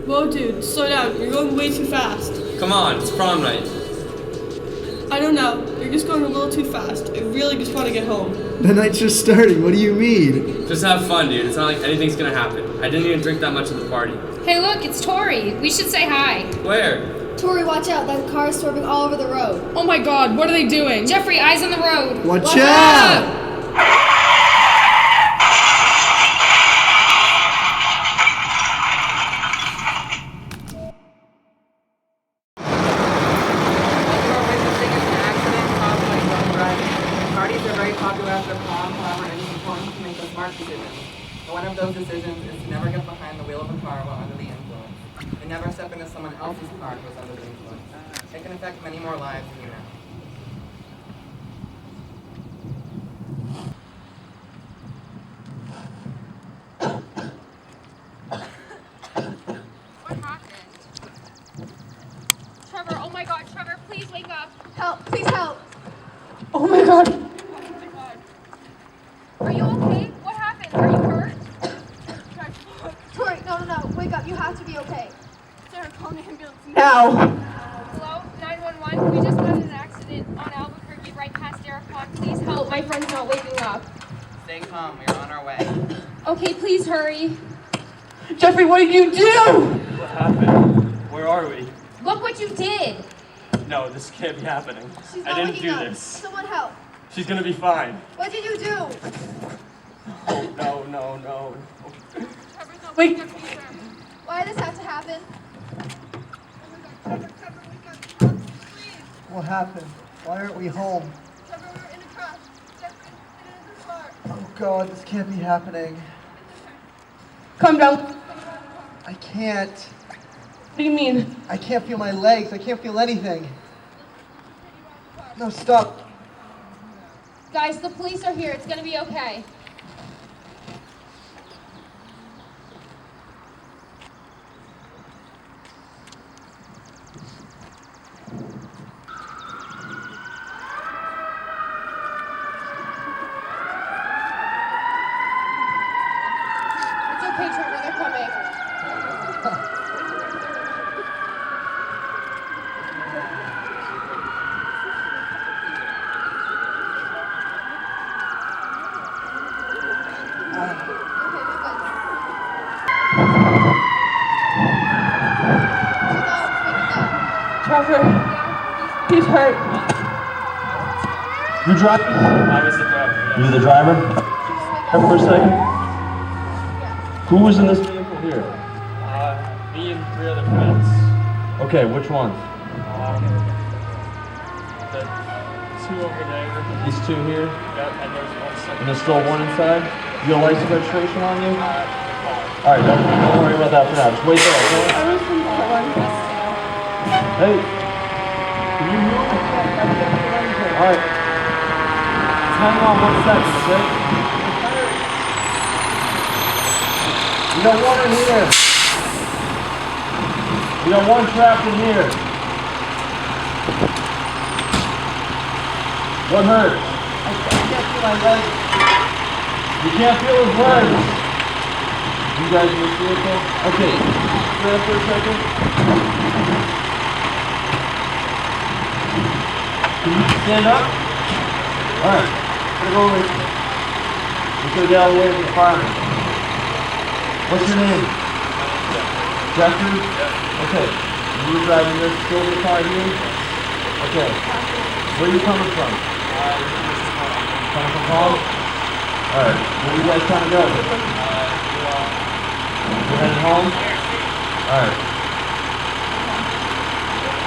Whoa, dude, slow down. You're going way too fast. Come on, it's prom night. I don't know. You're just going a little too fast. I really just want to get home. The night's just starting. What do you mean? Just have fun, dude. It's not like anything's gonna happen. I didn't even drink that much at the party. Hey, look, it's Tori. We should say hi. Where? Tori, watch out. That car is swerving all over the road. Oh my god, what are they doing? Jeffrey, eyes on the road. Watch out! Parties are very popular after prom, however, it is important to make a smart decision. And one of those decisions is to never get behind the wheel of a car while under the influence, and never step into someone else's car who is under the influence. It can affect many more lives than you know. What happened? Trevor, oh my god, Trevor, please wake up. Help, please help. Oh my god! Oh my god. Are you okay? What happened? Are you hurt? Tori, no. Wake up. You have to be okay. Sarah, call an ambulance. Now! Hello? 911? We just had an accident on Albuquerque right past Derricon. Please help. My friend's not waking up. Stay calm, we're on our way. Okay, please hurry. Jeffrey, what did you do? What happened? Where are we? Look what you did. No, this can't be happening. She's I not didn't waking do up. this. Someone help. She's gonna be fine. What did you do? Oh, no. Trevor's not Wait. waking up either. Why did this have to happen? Trevor, wake up. Please. What happened? Why aren't we home? Trevor, we're in a crash. Jeffrey, get in the car. Oh God, this can't be happening. Calm down. I can't. What do you mean? I can't feel my legs. I can't feel anything. No, stop. Guys, the police are here. It's gonna be okay. It's okay, Trevor. They're coming. Trevor, he's hurt. You drive? I was the driver. You're the driver? Come for a second. Who was in this vehicle here? Me and 3 other friends. Okay, which one? The 2 over there. These two here? Yep, and there's one second. And there's still one inside? You got a license registration on you? The car. Alright, don't worry about that for now. Just wait there, okay? Hey! Can you move? Alright. Just hang on 1 second, okay? We got one in here. We got one trapped in here. What hurts? I can't feel my legs. You can't feel his legs. You guys in this vehicle? Okay. Stand for a second. Can you stand up? Alright. Gonna go over here. We're gonna get all the way to the fireman. What's your name? Jeffrey? Okay. You were driving this silver car here? Okay. Where are you coming from? Coming from home? Alright. Where are you guys trying to go? You're heading home? Alright.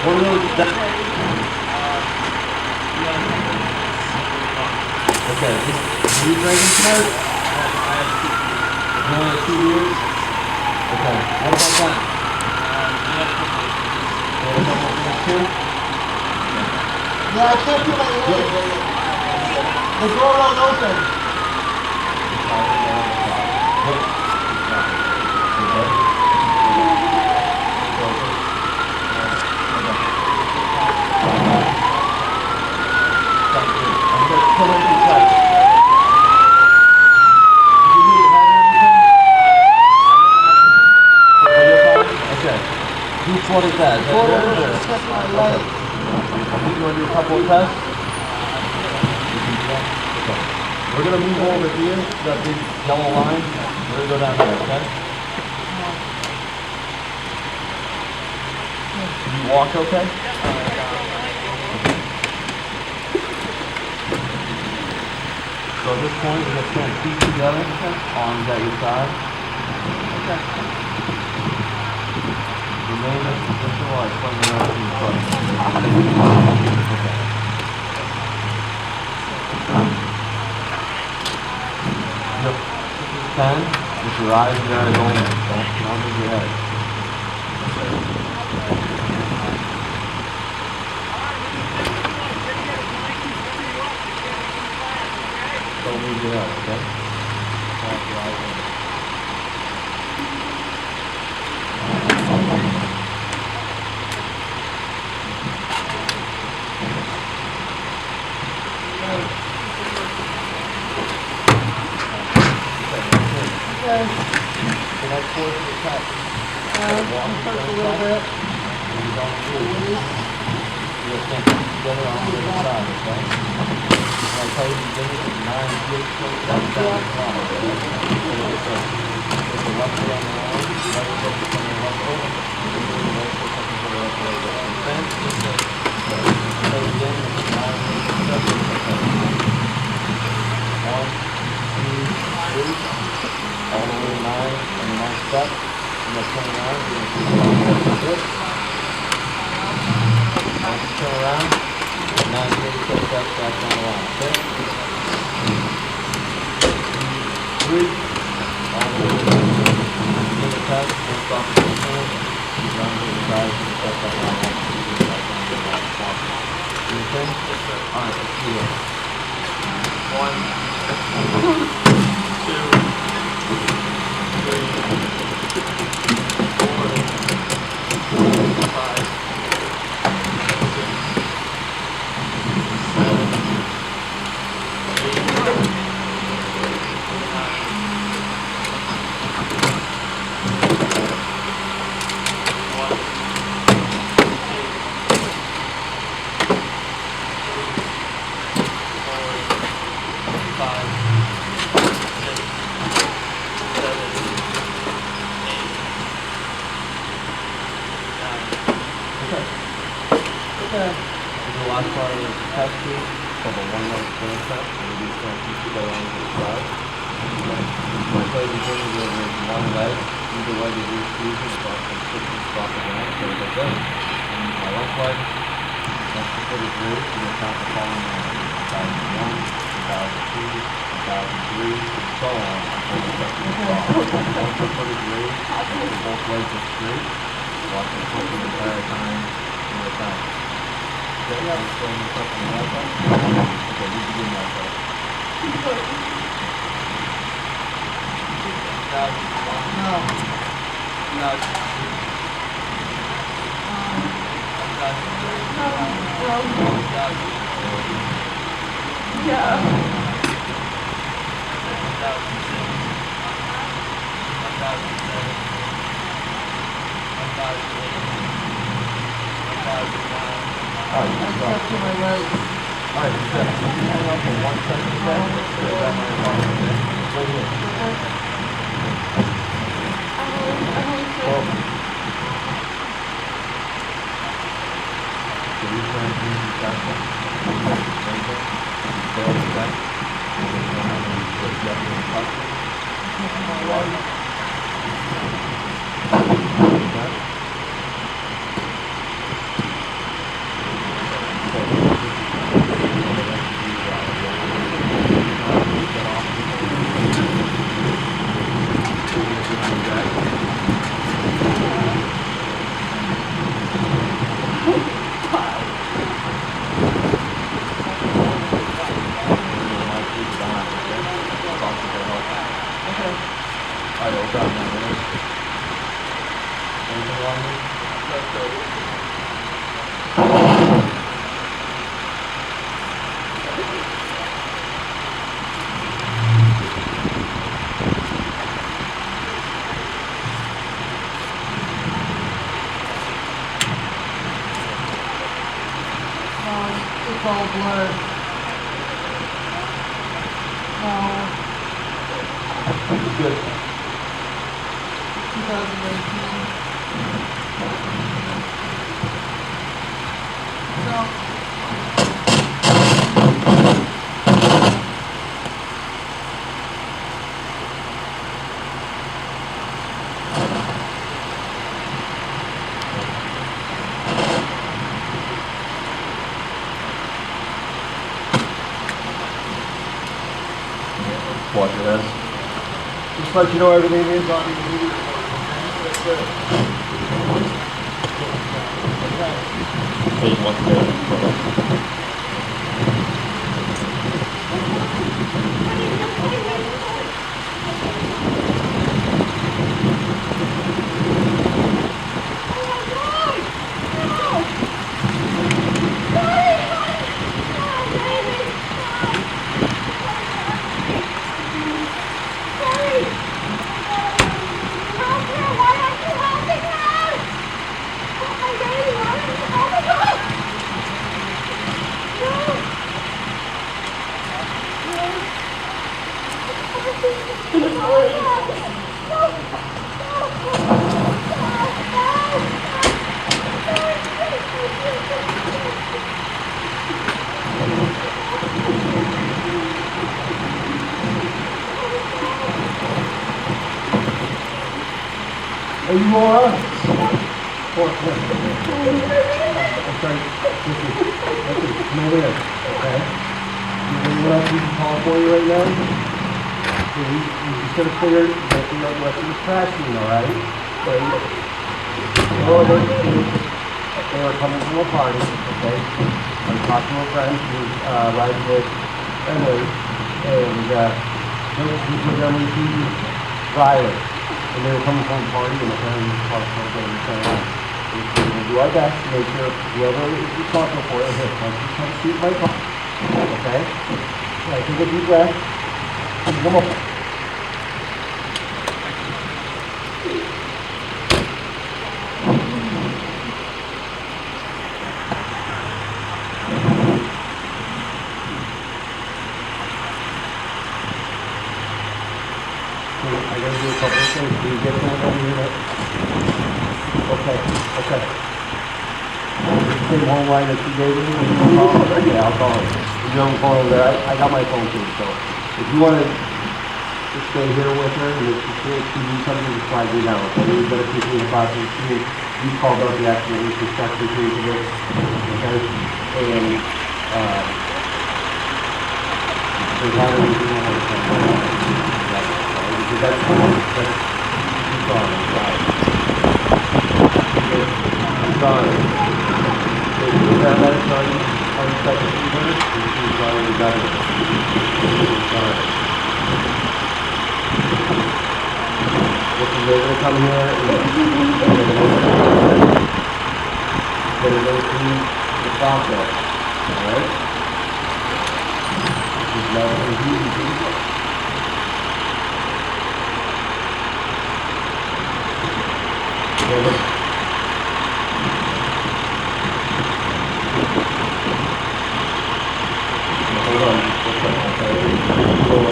What are those? Okay. Are you drinking tonight? You only have 2 years? Okay. What about that? Yeah, I can't feel my legs. The door won't open. Okay. what is that? Is that yours or? That's my Okay. leg. I think you want to do a couple of tests? Okay. We're going to move over here to that big yellow line. We're going to go down there, okay? Can you walk okay? So at this point, we're just going to feet together, arms at your side. Remain in this position while I turn around to your front. Okay. Yep. 10, with your eyes and your eyes only. Don't move your head. Don't move your head, okay? Have your eyes only. The next portion of the test. Walk a little bit. And you don't move. You're going to stand together on the other side, okay? When I tell you to begin with 9, 8, 27, down the front, okay? So it's the left foot on the line, right foot on the left foot, and then the right foot on the left foot. Understand? So, say it again, 9, 8, 7, okay? 1, 2, 3. All the way to 9 on the 9th step. And that's 29. You're going to do this. Once you turn around, 9 steps back down the line. Okay? 3. All the way to the test. Don't stop at the hand. Keep round to the side. Step back down the line. You understand? Yes, sir. Alright, let's do it. 1, 2. 3, 4, 5, 6, Okay. The last part of the test sheet, called the one-leg stand test, and we do stand feet together on the side. My play begins with one leg, either leg is your squeezing, it's off and switching off the ground, so it's like that. And my left leg, once the foot is raised, you're going to count the following line. 1,001, 1,002, 1,003, and so on until the second is off. Once the foot is raised, both legs are straight, watch the foot the entire time in the time. Okay, I'm throwing this up on the left side. Okay, you begin that side. Alright, you can stop. Alright, you said hang on for 1 second, okay? So that might help, okay? Hold it. Well, so you're trying to use the castle. Same thing. Fail the test. And then you have to put it up in the top. Okay. all blurred. No. Good. 2019. No. Watch it as. Just let you know everything is on the video recording. That's it. Hey, one there. Are you all right? I'm sorry. Come over here. Okay? What else we can call for you right now? So we just gotta clear the rest of the trash scene, alright? So they were coming from a party, okay? I talked to a friend who was riding with Emily, and these were them with Riley. And they were coming from a party, and the parents talked about them and saying, we're going to do our best to make sure whoever is responsible for it, here, let's just come shoot my car. Okay? Yeah, take a deep breath. Come on. I gotta do a couple of things. Do you get that over here? Okay, okay. Same home line that you gave me when you were calling? Yeah, I'll call her. You don't call her there. I got my phone too, so if you want to just stay here with her and if you do something, just flag me down. Okay, you better keep me in the process. You called out the accident, we successfully created it. Okay? And there's not anything I want to say. That's gone. If you have that on the second computer, it's already better. They're going to come here and they're going to see the process. Alright? This is not an easy thing. Hold on, hold on.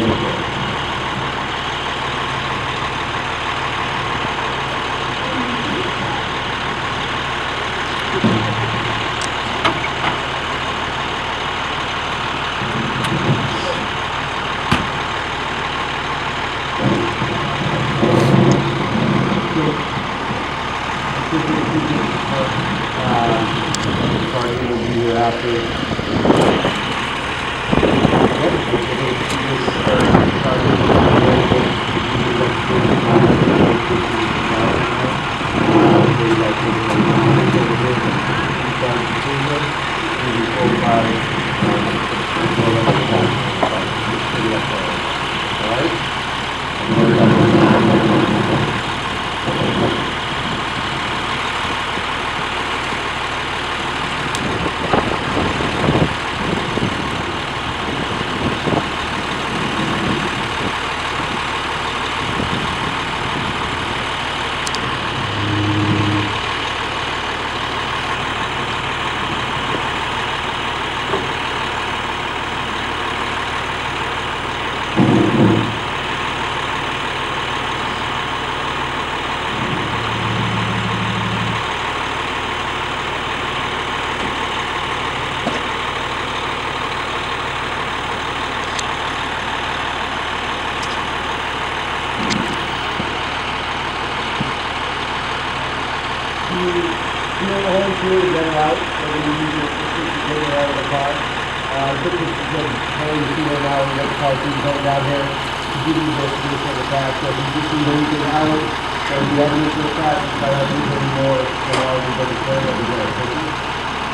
you feel the whole crew to get her out, whether you need your assistance to get her out of the car. I think this is good. Hey, you see right now, we got the car team going down here to give you the assistance of the crash. So if you just need anything out, or if you have any sort of crash, if I have anything more, you know, everybody's there, that'll be good. Thank you.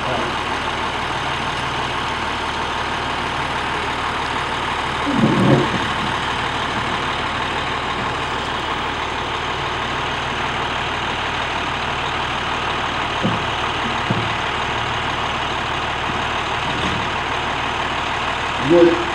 All right. Good.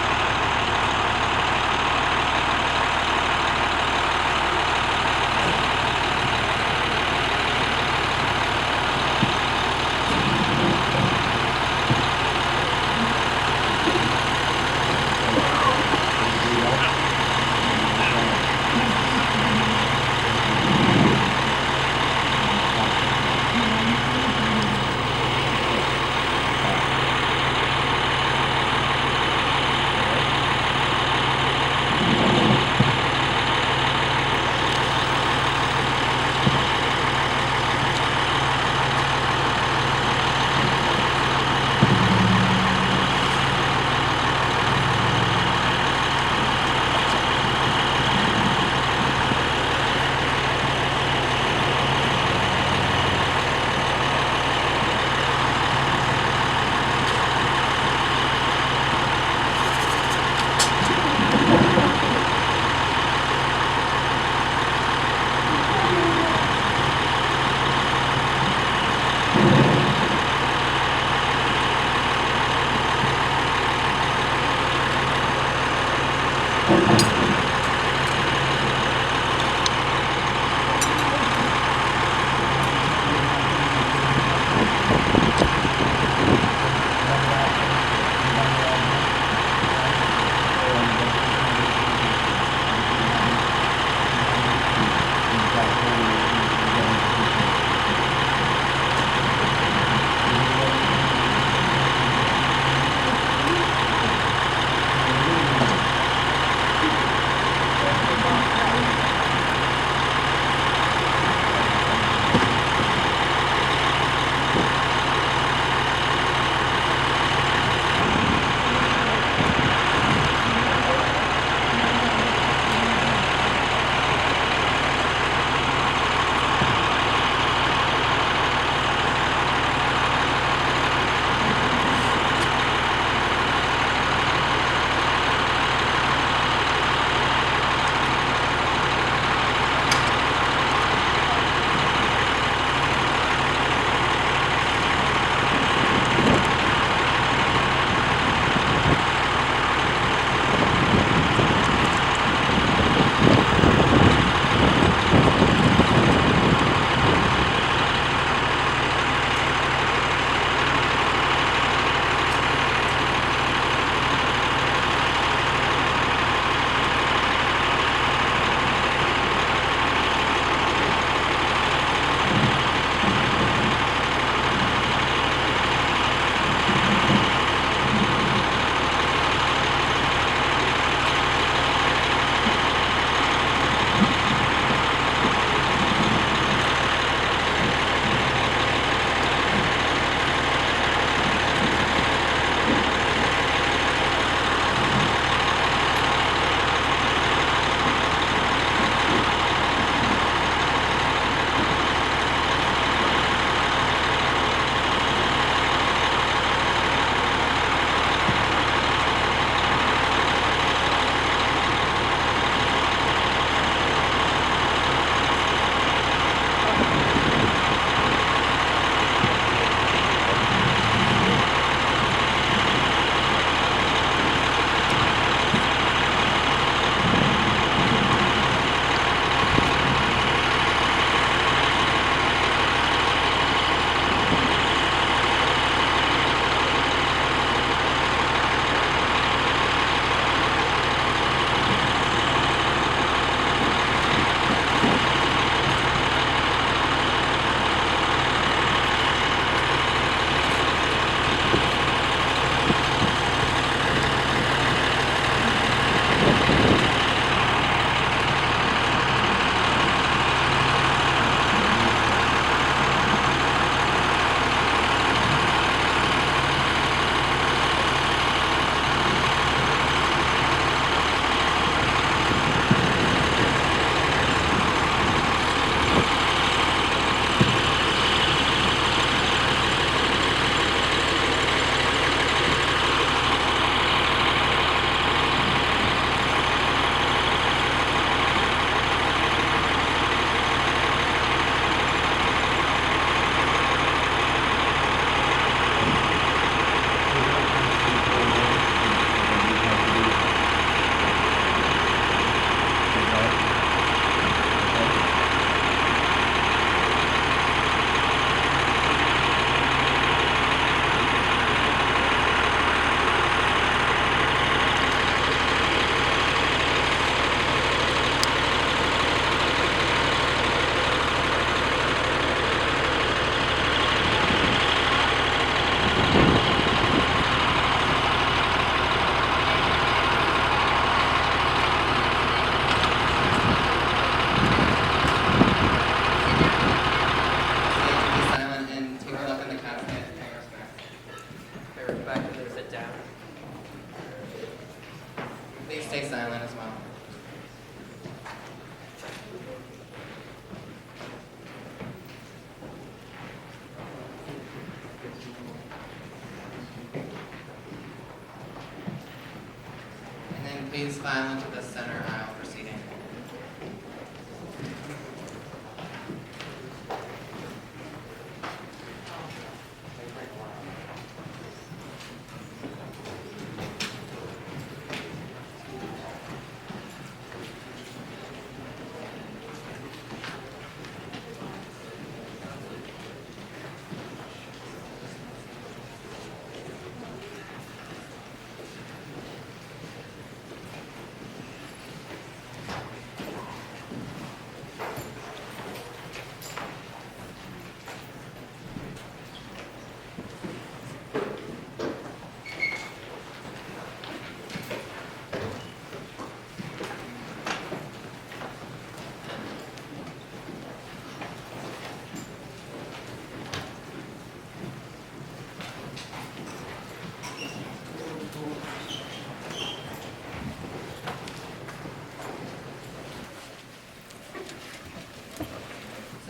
please file into the center aisle proceeding.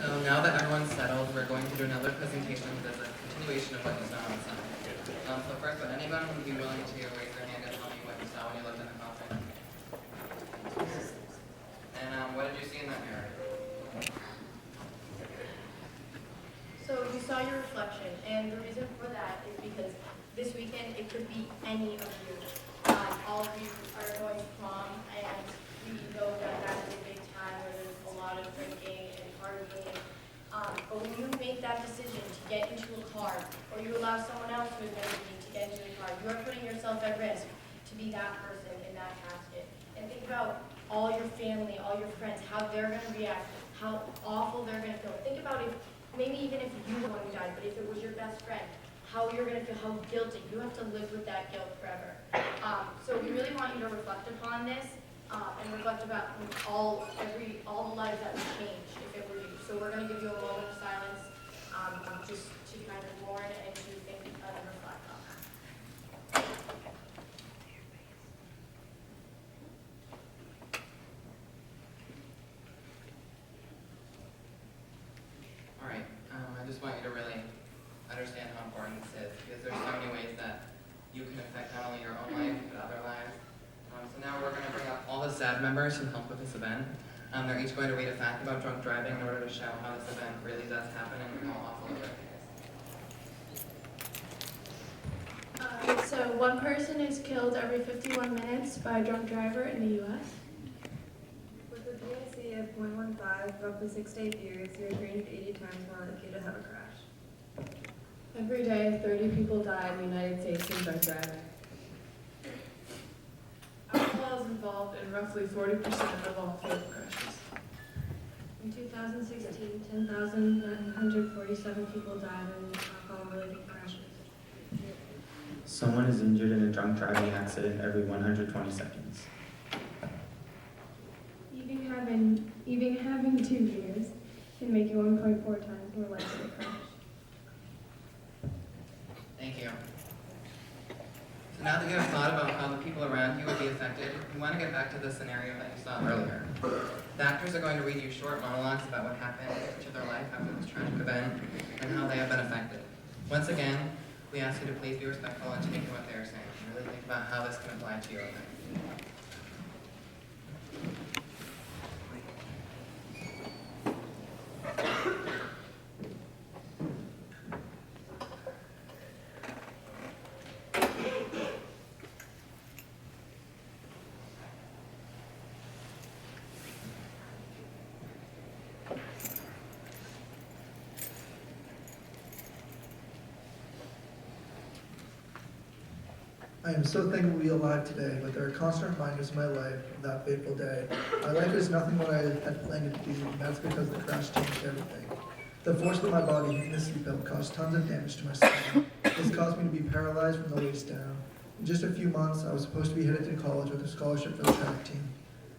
So now that everyone's settled, we're going to do another presentation that's a continuation of what you saw outside. So first, would anyone be willing to raise their hand and tell me what you saw when you looked in the coffin? And what did you see in that mirror? So you saw your reflection, and the reason for that is because this weekend it could be any of you. All of you are going to prom, and we know that that is a big time where there's a lot of drinking and partying. But when you make that decision to get into a car, or you allow someone else who is going to be to get into the car, you are putting yourself at risk to be that person in that casket. And think about all your family, all your friends, how they're going to react, how awful they're going to feel. Think about if, maybe even if you were the one who died, but if it was your best friend, how you're going to feel, how guilty. You have to live with that guilt forever. So we really want you to reflect upon this and reflect about all the lives that would change if it were you. So we're going to give you a moment of silence just to kind of mourn and to think and reflect on that. All right, I just want you to really understand how important this is, because there's so many ways that you can affect not only your own life, but other lives. So now we're going to bring up all the SAD members who helped with this event. They're each going to read a fact about drunk driving in order to show how this event really does happen and how awful it is. So one person is killed every 51 minutes by a drunk driver in the U.S. With a DIC of 0.15 for up to 6 to 8 years, you're 380 times more likely to have a crash. Every day, 30 people die in the United States from drunk driving. Alcohol is involved in roughly 40% of all fatal crashes. In 2016, 10,947 people died in alcohol-related crashes. Someone is injured in a drunk driving accident every 120 seconds. Even having 2 years can make you 1.4 times more likely to crash. Thank you. So now that you have thought about how the people around you would be affected, we want to get back to the scenario that you saw earlier. The actors are going to read you short monologues about what happened to their life after this tragic event and how they have been affected. Once again, we ask you to please be respectful and take in what they are saying and really think about how this can apply to your life. I am so thankful to be alive today, but there are constant reminders in my life of that fateful day. My life is nothing what I had planned it to be, and that's because the crash changed everything. The force of my body hitting the seatbelt caused tons of damage to my spine. This caused me to be paralyzed from the waist down. In just a few months, I was supposed to be headed to college with a scholarship for the track team.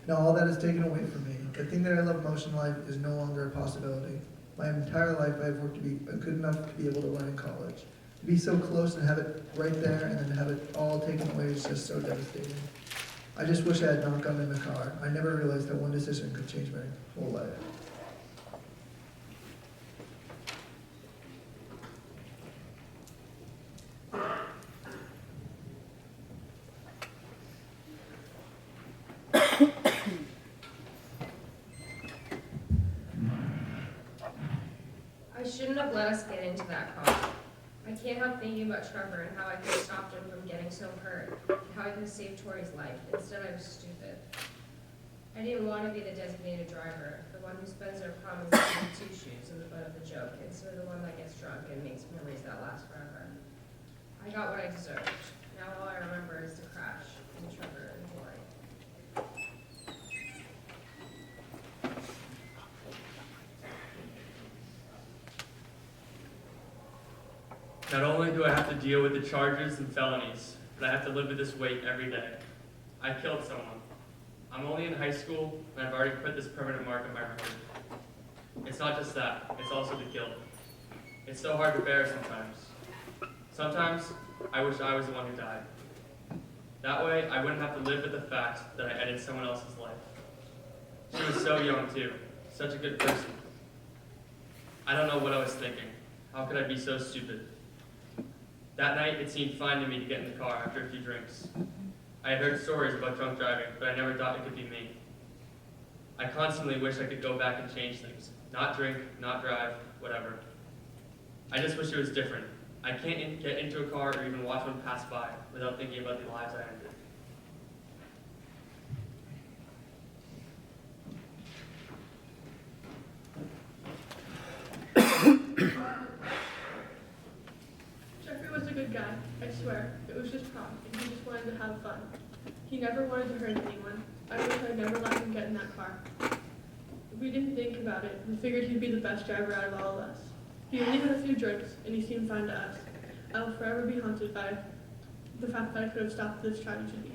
Now all that is taken away from me. The thing that I love most in life is no longer a possibility. My entire life I have worked to be good enough to be able to run in college. To be so close and have it right there and then have it all taken away is just so devastating. I just wish I had not gotten in the car. I never realized that one decision could change my whole life. I shouldn't have let us get into that car. I can't help thinking about Trevor and how I could have stopped him from getting so hurt, and how I could have saved Tori's life. Instead, I was stupid. I didn't want to be the designated driver, the one who spends their prom in two shoes in the butt of the joke, instead of the one that gets drunk and makes memories that last forever. I got what I deserved. Now all I remember is the crash and Trevor and Tori. Not only do I have to deal with the charges and felonies, but I have to live with this weight every day. I killed someone. I'm only in high school, and I've already put this permanent mark on my record. It's not just that, it's also the guilt. It's so hard to bear sometimes. Sometimes, I wish I was the one who died. That way, I wouldn't have to live with the fact that I ended someone else's life. She was so young, too. Such a good person. I don't know what I was thinking. How could I be so stupid? That night, it seemed fine to me to get in the car after a few drinks. I had heard stories about drunk driving, but I never thought it could be me. I constantly wish I could go back and change things. Not drink, not drive, whatever. I just wish it was different. I can't get into a car or even watch one pass by without thinking about the lives I ended. Jeffrey was a good guy, I swear. It was just prom, and he just wanted to have fun. He never wanted to hurt anyone. I wish I'd never let him get in that car. We didn't think about it. We figured he'd be the best driver out of all of us. He only had a few drinks, and he seemed fine to us. I will forever be haunted by the fact that I could have stopped this tragedy.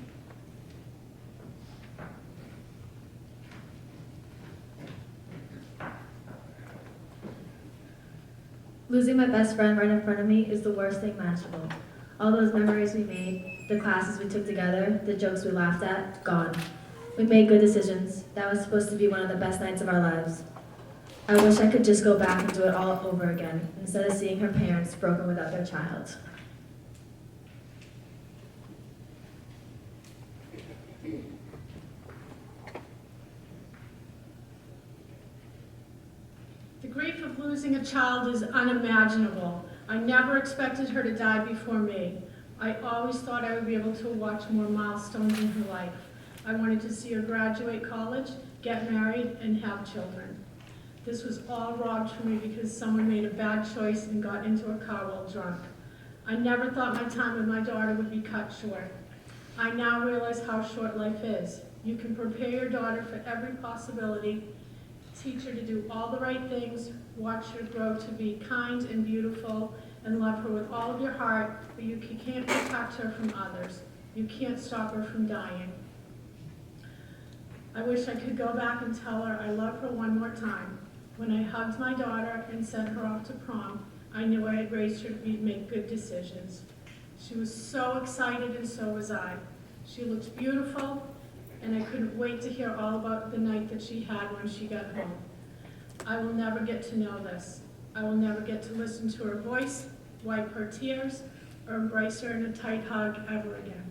Losing my best friend right in front of me is the worst thing imaginable. All those memories we made, the classes we took together, the jokes we laughed at, gone. We made good decisions. That was supposed to be one of the best nights of our lives. I wish I could just go back and do it all over again, instead of seeing her parents broken without their child. The grief of losing a child is unimaginable. I never expected her to die before me. I always thought I would be able to watch more milestones in her life. I wanted to see her graduate college, get married, and have children. This was all robbed from me because someone made a bad choice and got into a car while drunk. I never thought my time with my daughter would be cut short. I now realize how short life is. You can prepare your daughter for every possibility, teach her to do all the right things, watch her grow to be kind and beautiful, and love her with all of your heart, but you can't protect her from others. You can't stop her from dying. I wish I could go back and tell her I love her one more time. When I hugged my daughter and sent her off to prom, I knew I had raised her to make good decisions. She was so excited, and so was I. She looks beautiful, and I couldn't wait to hear all about the night that she had when she got home. I will never get to know this. I will never get to listen to her voice, wipe her tears, or embrace her in a tight hug ever again.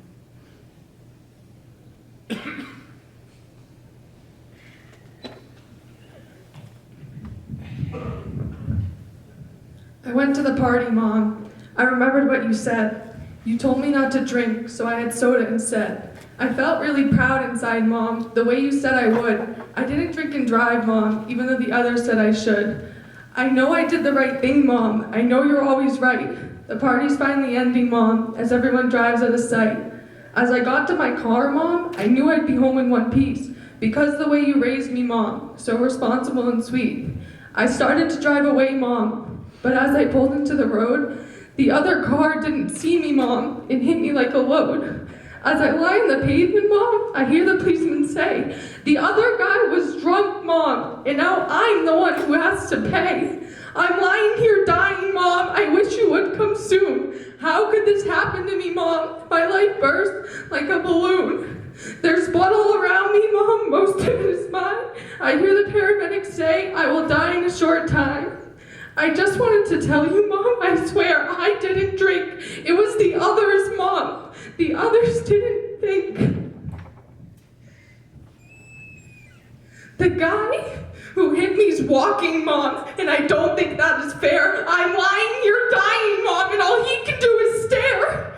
I went to the party, Mom. I remembered what you said. You told me not to drink, so I had soda instead. I felt really proud inside, Mom, the way you said I would. I didn't drink and drive, Mom, even though the others said I should. I know I did the right thing, Mom. I know you're always right. The party's finally ending, Mom, as everyone drives out of sight. As I got to my car, Mom, I knew I'd be home in one piece, because of the way you raised me, Mom, so responsible and sweet. I started to drive away, Mom, but as I pulled into the road, the other car didn't see me, Mom, and hit me like a load. As I lie on the pavement, Mom, I hear the policeman say, "The other guy was drunk, Mom, and now I'm the one who has to pay." I'm lying here dying, Mom. I wish you would come soon. How could this happen to me, Mom? My life burst like a balloon. There's blood all around me, Mom. Most of it is mine. I hear the paramedics say I will die in a short time. I just wanted to tell you, Mom, I swear I didn't drink. It was the others, Mom. The others didn't think. The guy who hit me's walking, Mom, and I don't think that is fair. I'm lying here dying, Mom, and all he can do is stare.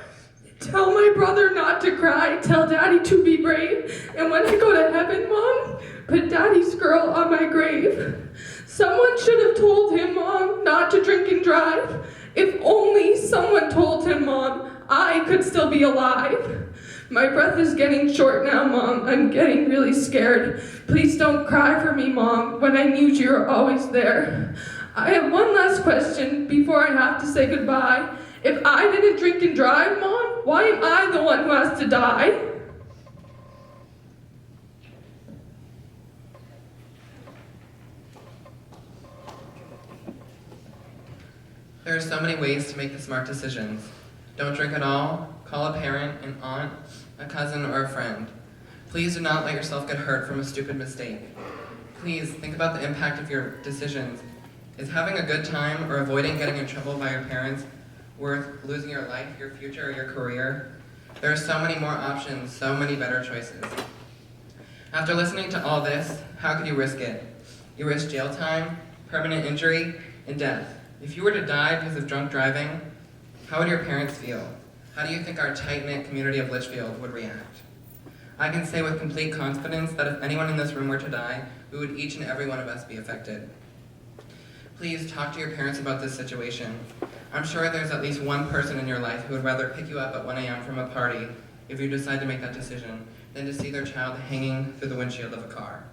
Tell my brother not to cry, tell Daddy to be brave, and when I go to heaven, Mom, put Daddy's girl on my grave. Someone should have told him, Mom, not to drink and drive. If only someone told him, Mom, I could still be alive. My breath is getting short now, Mom. I'm getting really scared. Please don't cry for me, Mom. When I need you, you're always there. I have one last question before I have to say goodbye. If I didn't drink and drive, Mom, why am I the one who has to die? There are so many ways to make the smart decisions. Don't drink at all, call a parent, an aunt, a cousin, or a friend. Please do not let yourself get hurt from a stupid mistake. Please think about the impact of your decisions. Is having a good time or avoiding getting in trouble by your parents worth losing your life, your future, or your career? There are so many more options, so many better choices. After listening to all this, how could you risk it? You risk jail time, permanent injury, and death. If you were to die because of drunk driving, how would your parents feel? How do you think our tight-knit community of Litchfield would react? I can say with complete confidence that if anyone in this room were to die, we would each and every one of us be affected. Please talk to your parents about this situation. I'm sure there's at least one person in your life who would rather pick you up at 1 a.m. from a party, if you decide to make that decision, than to see their child hanging through the windshield of a car.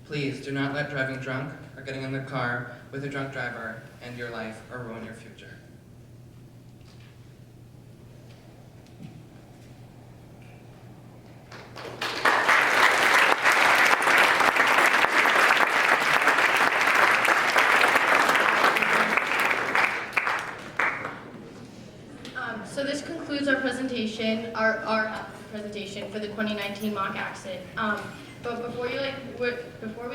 Please do not let driving drunk or getting in the car with a drunk driver end your life or ruin your future. So this concludes our presentation, our presentation for the 2019 mock accident. But before we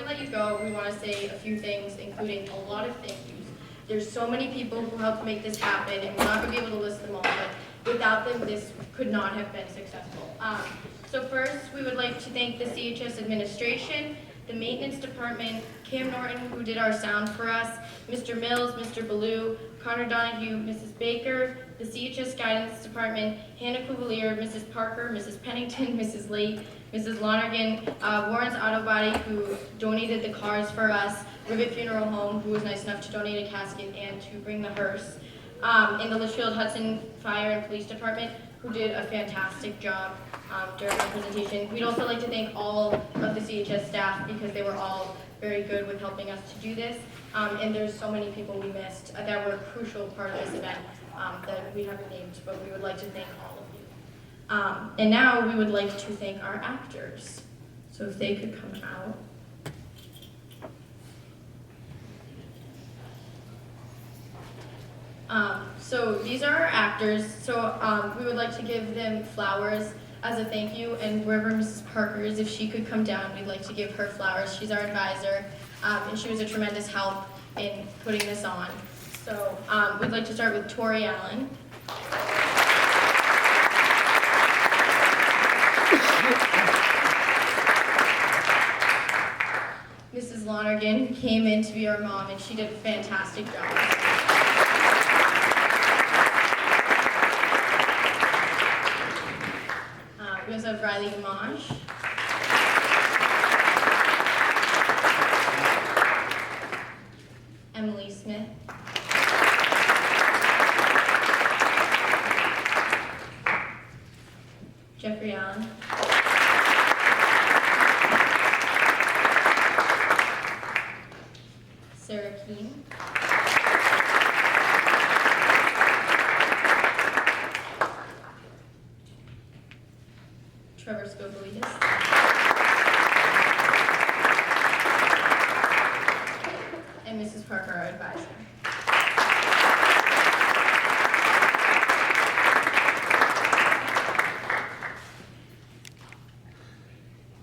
let you go, we want to say a few things, including a lot of thank yous. There's so many people who helped make this happen, and we're not going to be able to list them all, but without them, this could not have been successful. So first, we would like to thank the CHS administration, the maintenance department, Cam Norton, who did our sound for us, Mr. Mills, Mr. Ballou, Connor Donahue, Mrs. Baker, the CHS guidance department, Hannah Cuvalier, Mrs. Parker, Mrs. Pennington, Mrs. Late, Mrs. Lonergan, Warren's Auto Body, who donated the cars for us, Rivet Funeral Home, who was nice enough to donate a casket and to bring the hearse, and the Litchfield Hudson Fire and Police Department, who did a fantastic job during the presentation. We'd also like to thank all of the CHS staff because they were all very good with helping us to do this. And there's so many people we missed that were a crucial part of this event that we haven't named, but we would like to thank all of you. And now we would like to thank our actors. So if they could come out. So these are our actors. So we would like to give them flowers as a thank you, and wherever Mrs. Parker is, if she could come down, we'd like to give her flowers. She's our advisor, and she was a tremendous help in putting this on. So we'd like to start with Tori Allen. Mrs. Lonergan came in to be our mom, and she did a fantastic job. We also have Riley Gamache. Emily Smith. Jeffrey Allen. Sarah Keene. Trevor Skopolidis. And Mrs. Parker, our advisor.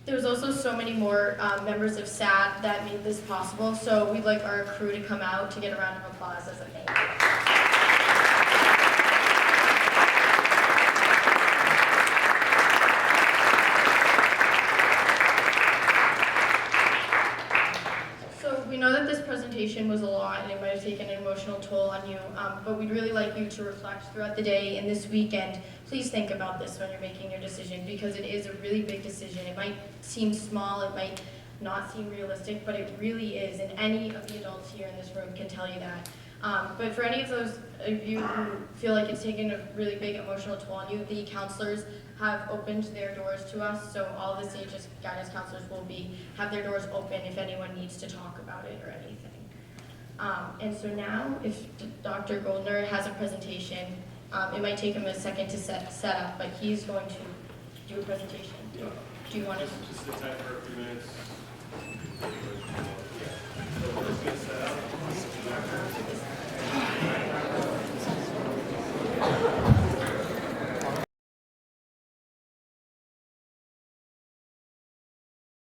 There's also so many more members of SAT that made this possible, so we'd like our crew to come out to get a round of applause as a thank you. taken an emotional toll on you, but we'd really like you to reflect throughout the day and this weekend. Please think about this when you're making your decision, because it is a really big decision. It might seem small, it might not seem realistic, but it really is, and any of the adults here in this room can tell you that. But for any of those of you who feel like it's taken a really big emotional toll on you, the counselors have opened their doors to us, so all of the SAGES guidance counselors will have their doors open if anyone needs to talk about it or anything. And so now, if Dr. Goldner has a presentation, it might take him a second to set up, but he's going to do a presentation. Yeah. Do you want to? Just sit tight for a few minutes. So we're just going to set up.